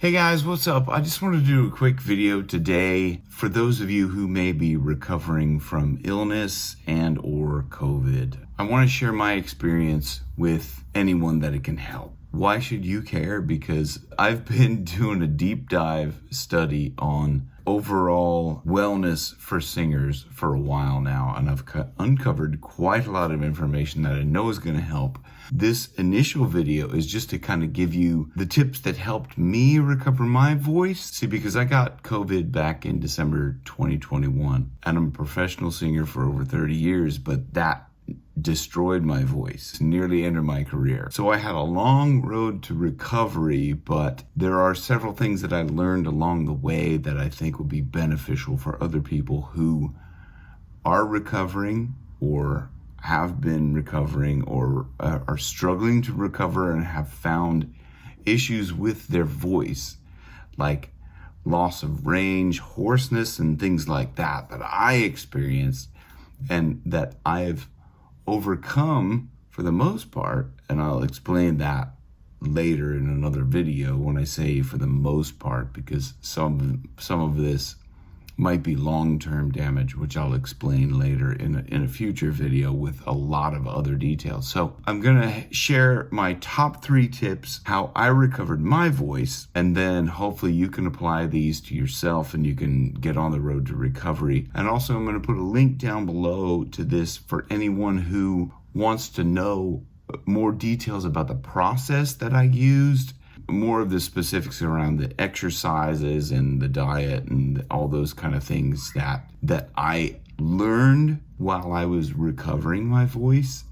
Hey guys, what's up? I just wanted to do a quick video today for those of you who may be recovering from illness and or COVID. I want to share my experience with anyone that it can help. Why should you care? Because I've been doing a deep dive study on overall wellness for singers for a while now, and I've uncovered quite a lot of information that I know is going to help. This initial video is just to kind of give you the tips that helped me recover my voice. See, because I got COVID back in December 2021, and I'm a professional singer for over 30 years, but that destroyed my voice, nearly ended my career. So I had a long road to recovery, but there are several things that I learned along the way that I think will be beneficial for other people who are recovering or have been recovering or are struggling to recover and have found issues with their voice, like loss of range, hoarseness, and things like that I experienced and that I've overcome for the most part. And I'll explain that later in another video when I say for the most part, because some of this might be long-term damage, which I'll explain later in a future video with a lot of other details. So I'm gonna share my top 3 tips, how I recovered my voice, and then hopefully you can apply these to yourself and you can get on the road to recovery. And also I'm gonna put a link down below to this for anyone who wants to know more details about the process that I used, more of the specifics around the exercises and the diet and all those kind of things that I learned while I was recovering my voice,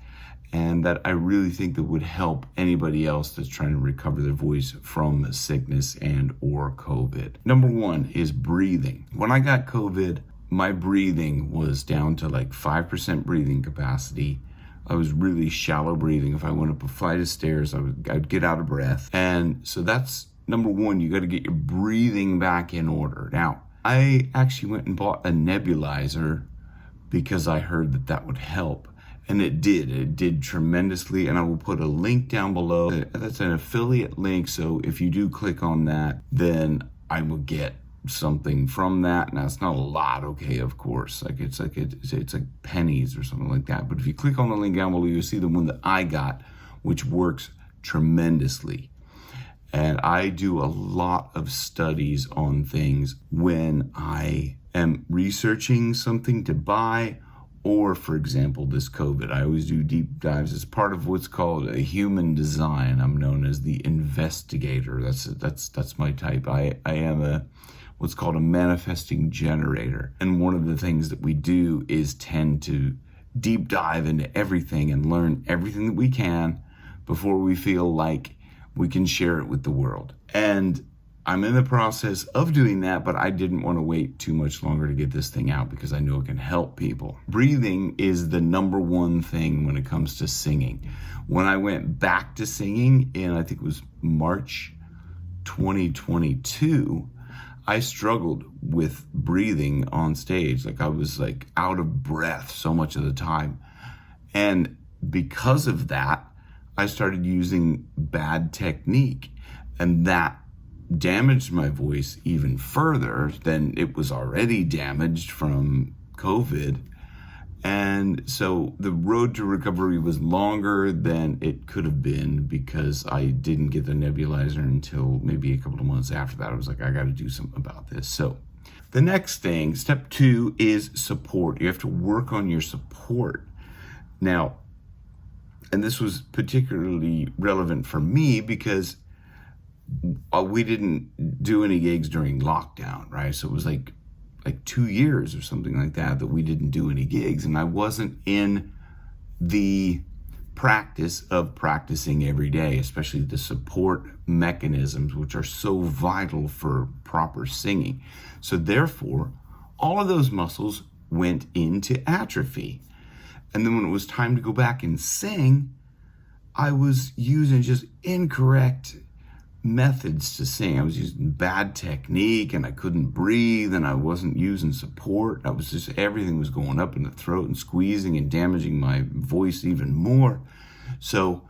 and that I really think that would help anybody else that's trying to recover their voice from sickness and or COVID. Number 1 is breathing. When I got COVID, my breathing was down to like 5% breathing capacity. I was really shallow breathing. If I went up a flight of stairs, I'd get out of breath. And so that's number 1. You got to get your breathing back in order. Now, I actually went and bought a nebulizer because I heard that would help. And it did. It did tremendously. And I will put a link down below. That's an affiliate link. So if you do click on that, then I will get something from that. Now it's not a lot, okay, of course, it's like pennies or something like that, but if you click on the link down below, you'll see the one that I got, which works tremendously. And I do a lot of studies on things when I am researching something to buy, or for example this COVID. I always do deep dives as part of what's called a human design. I'm known as the investigator. That's my type. I am what's called a manifesting generator. And one of the things that we do is tend to deep dive into everything and learn everything that we can before we feel like we can share it with the world. And I'm in the process of doing that, but I didn't want to wait too much longer to get this thing out because I know it can help people. Breathing is the number 1 thing when it comes to singing. When I went back to singing in, I think it was March 2022, I struggled with breathing on stage. Like I was like out of breath so much of the time. And because of that, I started using bad technique, and that damaged my voice even further than it was already damaged from COVID. And so the road to recovery was longer than it could have been because I didn't get the nebulizer until maybe a couple of months after that. I was like, I got to do something about this. So the next thing, step 2, is support. You have to work on your support. Now, and this was particularly relevant for me because we didn't do any gigs during lockdown, right? So it was like 2 years or something like that we didn't do any gigs, and I wasn't in the practice of practicing every day, especially the support mechanisms, which are so vital for proper singing. So therefore, all of those muscles went into atrophy. And then when it was time to go back and sing, I was using just incorrect methods to sing. I was using bad technique, and I couldn't breathe, and I wasn't using support. I was just, everything was going up in the throat and squeezing and damaging my voice even more. So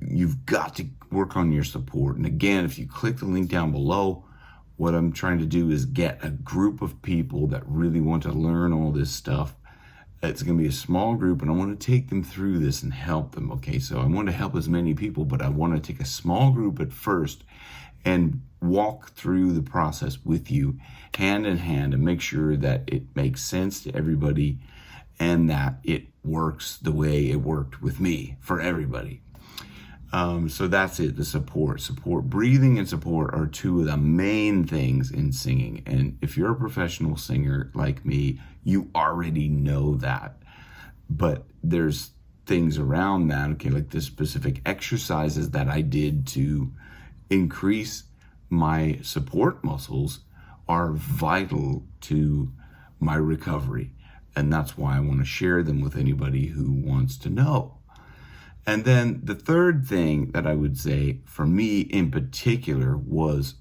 you've got to work on your support. And again, if you click the link down below, what I'm trying to do is get a group of people that really want to learn all this stuff. It's going to be a small group, and I want to take them through this and help them. Okay, so I want to help as many people, but I want to take a small group at first and walk through the process with you hand in hand and make sure that it makes sense to everybody and that it works the way it worked with me for everybody. So that's it, the support. Breathing and support are two of the main things in singing. And if you're a professional singer like me, you already know that. But there's things around that, okay, like the specific exercises that I did to increase my support muscles are vital to my recovery. And that's why I want to share them with anybody who wants to know. And then the third thing that I would say for me in particular was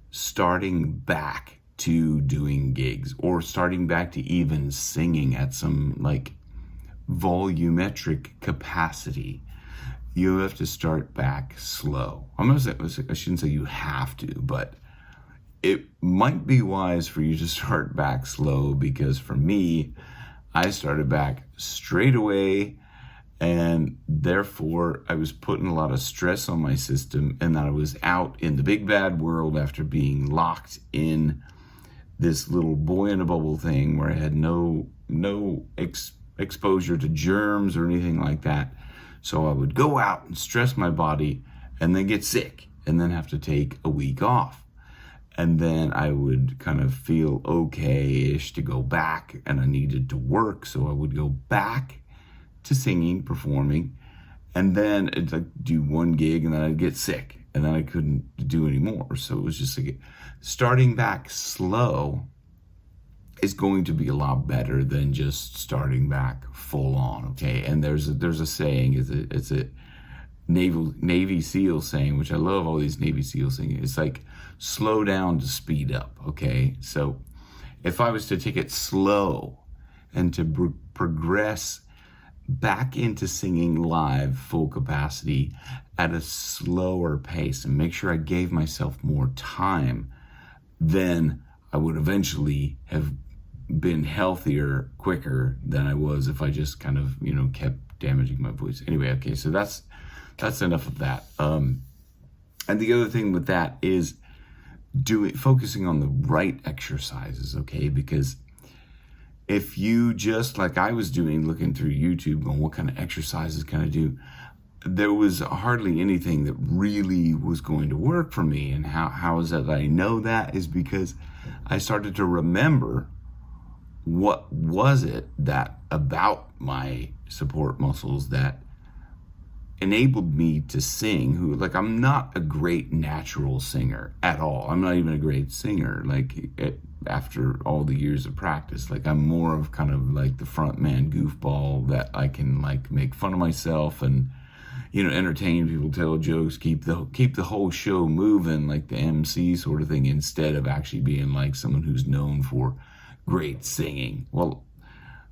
starting back to doing gigs, or starting back to even singing at some like volumetric capacity. You have to start back slow. I shouldn't say you have to, but it might be wise for you to start back slow, because for me, I started back straight away, and therefore I was putting a lot of stress on my system, and that I was out in the big bad world after being locked in this little boy in a bubble thing where I had no exposure to germs or anything like that. So I would go out and stress my body and then get sick and then have to take a week off. And then I would kind of feel okay-ish to go back, and I needed to work. So I would go back to singing, performing, and then it's like do one gig and then I'd get sick and then I couldn't do any more. So it was just like starting back slow is going to be a lot better than just starting back full on. Okay. And there's a saying, it's a Navy SEAL saying, which I love all these Navy SEAL saying. It's like slow down to speed up. Okay. So if I was to take it slow and to progress back into singing live full capacity at a slower pace and make sure I gave myself more time, then I would eventually have been healthier quicker than I was if I just kind of, kept damaging my voice. Anyway, okay, so that's enough of that. And the other thing with that is focusing on the right exercises, okay? Because if you just, like I was doing, looking through YouTube, going, what kind of exercises can I do? There was hardly anything that really was going to work for me. And how is that I know that is because I started to remember what was it that about my support muscles that enabled me to sing. I'm not a great natural singer at all. I'm not even a great singer. After all the years of practice, I'm more of kind of like the front man goofball that I can make fun of myself and, entertain people, tell jokes, keep the whole show moving, like the MC sort of thing, instead of actually being like someone who's known for great singing. Well,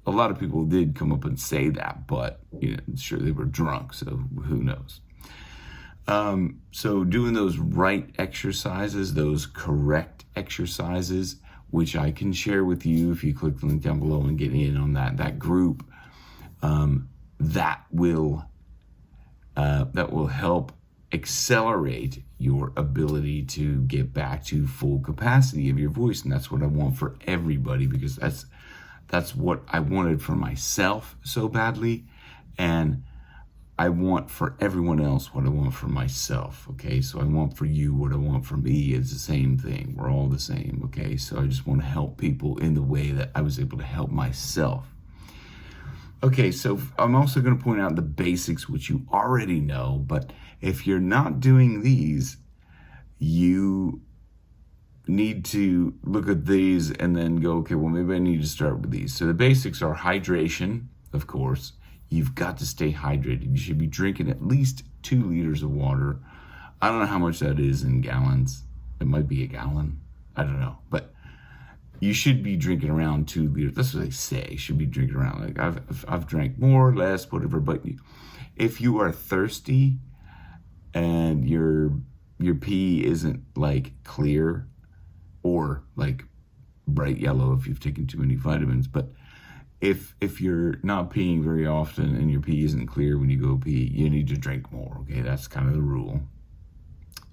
a lot of people did come up and say that, but sure, they were drunk, so who knows. So doing those right exercises, those correct exercises, which I can share with you if you click the link down below and get in on that group, that will help accelerate your ability to get back to full capacity of your voice. And that's what I want for everybody, because that's what I wanted for myself so badly, and I want for everyone else what I want for myself, okay? So I want for you what I want for me. It's the same thing. We're all the same, okay? So I just want to help people in the way that I was able to help myself. Okay, so I'm also going to point out the basics, which you already know, but if you're not doing these, you need to look at these and then go, okay, well, maybe I need to start with these. So the basics are hydration, of course. You've got to stay hydrated. You should be drinking at least 2 liters of water. I don't know how much that is in gallons. It might be a gallon. I don't know. But you should be drinking around 2 liters. That's what they say. You should be drinking around. I've drank more, less, whatever. But if you are thirsty, and your pee isn't like clear or like bright yellow if you've taken too many vitamins, but if you're not peeing very often and your pee isn't clear when you go pee, you need to drink more, okay? That's kind of the rule.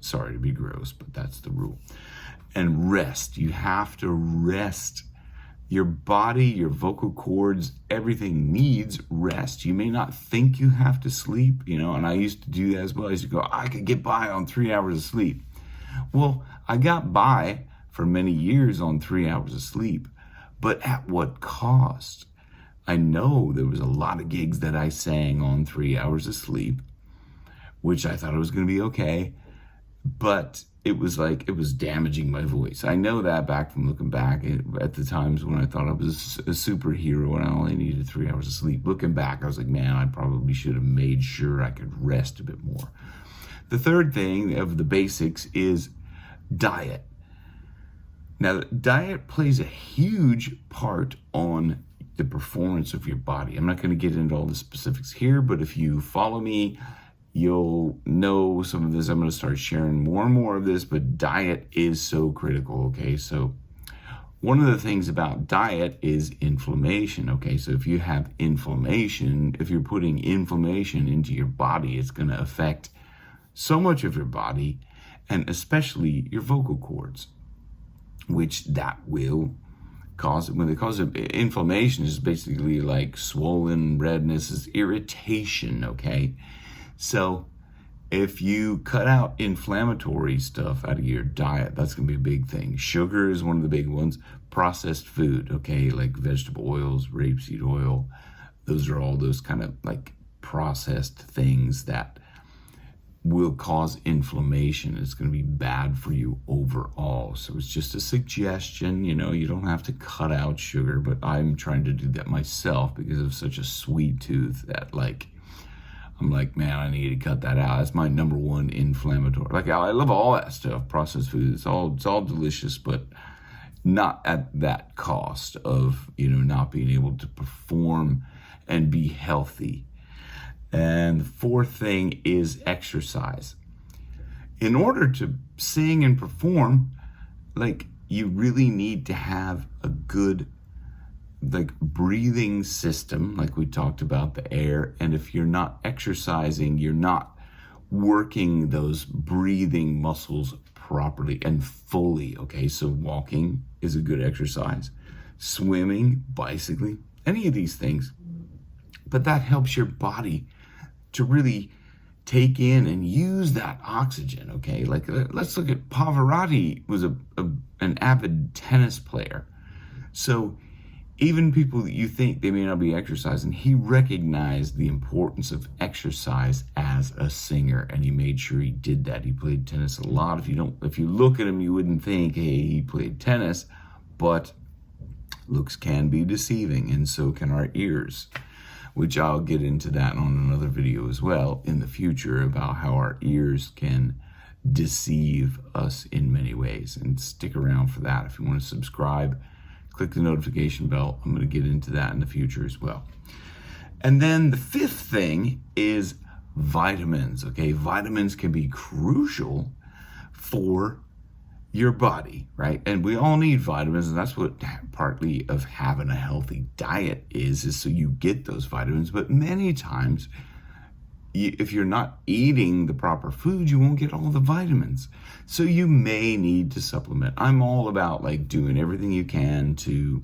Sorry to be gross, but that's the rule. And rest. You have to rest. Your body, your vocal cords, everything needs rest. You may not think you have to sleep, and I used to do that as well. I used to go, I could get by on 3 hours of sleep. Well, I got by for many years on 3 hours of sleep, but at what cost? I know there was a lot of gigs that I sang on 3 hours of sleep, which I thought it was going to be okay, but it was damaging my voice. I know that back from looking back at the times when I thought I was a superhero and I only needed 3 hours of sleep. Looking back, I was like, man, I probably should have made sure I could rest a bit more. The third thing of the basics is diet. Now, diet plays a huge part on the performance of your body. I'm not going to get into all the specifics here, but if you follow me, you'll know some of this. I'm going to start sharing more and more of this, but diet is so critical, okay? So one of the things about diet is inflammation, okay? So if you have inflammation, if you're putting inflammation into your body, it's going to affect so much of your body, and especially your vocal cords, which that will cause, when the cause of inflammation is basically like swollen redness, is irritation, okay? So if you cut out inflammatory stuff out of your diet, that's going to be a big thing. Sugar is one of the big ones. Processed food, okay, like vegetable oils, rapeseed oil. Those are all those kind of like processed things that will cause inflammation. It's going to be bad for you overall. So it's just a suggestion, you don't have to cut out sugar, but I'm trying to do that myself because of such a sweet tooth that I'm like, man, I need to cut that out. That's my number one inflammatory. Like, I love all that stuff, processed food. It's all delicious, but not at that cost of, not being able to perform and be healthy. And the fourth thing is exercise. In order to sing and perform, you really need to have a good breathing system, like we talked about, the air. And if you're not exercising, you're not working those breathing muscles properly and fully, okay? So walking is a good exercise, swimming, bicycling, any of these things. But that helps your body to really take in and use that oxygen, okay? Let's look at Pavarotti was an avid tennis player. So even people that you think they may not be exercising, he recognized the importance of exercise as a singer, and he made sure he did that. He played tennis a lot. If you look at him, you wouldn't think, hey, he played tennis, but looks can be deceiving, and so can our ears, which I'll get into that on another video as well in the future about how our ears can deceive us in many ways. And stick around for that. If you want to subscribe, click the notification bell. I'm going to get into that in the future as well. And then the fifth thing is vitamins, okay? Vitamins can be crucial for your body, right? And we all need vitamins, and that's what partly of having a healthy diet is so you get those vitamins. But many times, if you're not eating the proper food, you won't get all the vitamins. So you may need to supplement. I'm all about doing everything you can to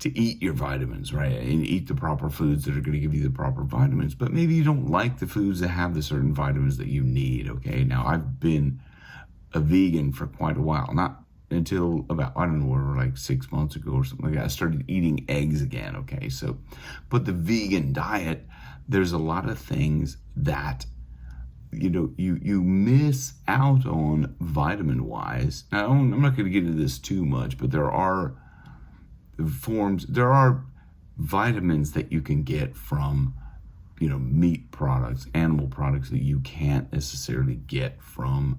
eat your vitamins, right? And eat the proper foods that are going to give you the proper vitamins. But maybe you don't like the foods that have the certain vitamins that you need, okay? Now, I've been a vegan for quite a while, not until about, 6 months ago or something like that. I started eating eggs again, okay? So, but the vegan diet, there's a lot of things that, you miss out on vitamin-wise. Now, I'm not going to get into this too much, but there are vitamins that you can get from, meat products, animal products that you can't necessarily get from,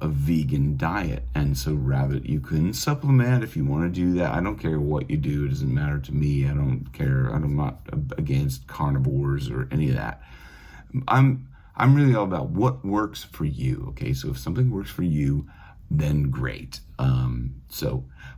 a vegan diet. And so rather, you can supplement if you want to do that. I don't care what you do. It doesn't matter to me. I don't care. I'm not against carnivores or any of that. I I'm really all about what works for you. Okay, so if something works for you, then great.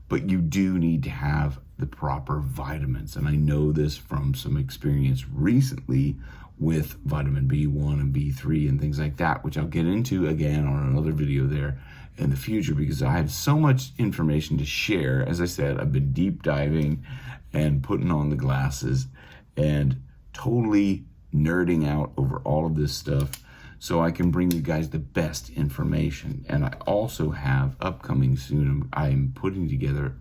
But you do need to have the proper vitamins. And I know this from some experience recently with vitamin B1 and B3 and things like that, which I'll get into again on another video there in the future, because I have so much information to share. As I said, I've been deep diving and putting on the glasses and totally nerding out over all of this stuff so I can bring you guys the best information. And I also have upcoming soon, I'm putting together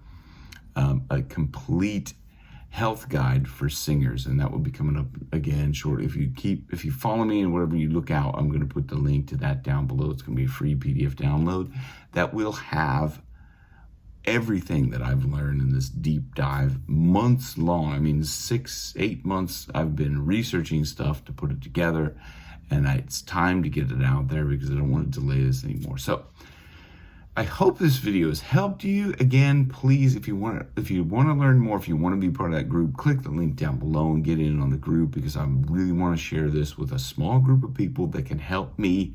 a complete health guide for singers, and that will be coming up again shortly. If you follow me and wherever you look out, I'm going to put the link to that down below. It's going to be a free PDF download that will have everything that I've learned in this deep dive, months long. I mean, 6-8 months I've been researching stuff to put it together, and it's time to get it out there because I don't want to delay this anymore. So I hope this video has helped you. Again, please, if you want to learn more, if you want to be part of that group, click the link down below and get in on the group, because I really want to share this with a small group of people that can help me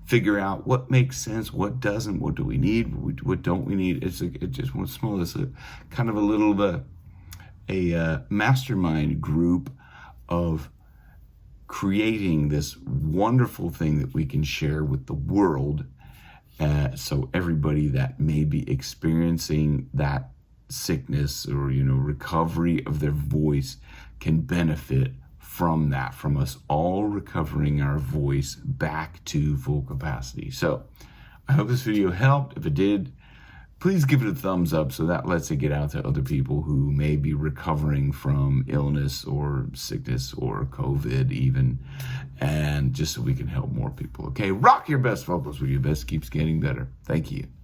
figure out what makes sense, what doesn't, what do we need, what don't we need. It's a kind of a little a mastermind group of creating this wonderful thing that we can share with the world. So everybody that may be experiencing that sickness or, recovery of their voice can benefit from that, from us all recovering our voice back to full capacity. So I hope this video helped. If it did, please give it a thumbs up so that lets it get out to other people who may be recovering from illness or sickness or COVID even, and just so we can help more people. Okay, rock your best vocals with your best keeps getting better. Thank you.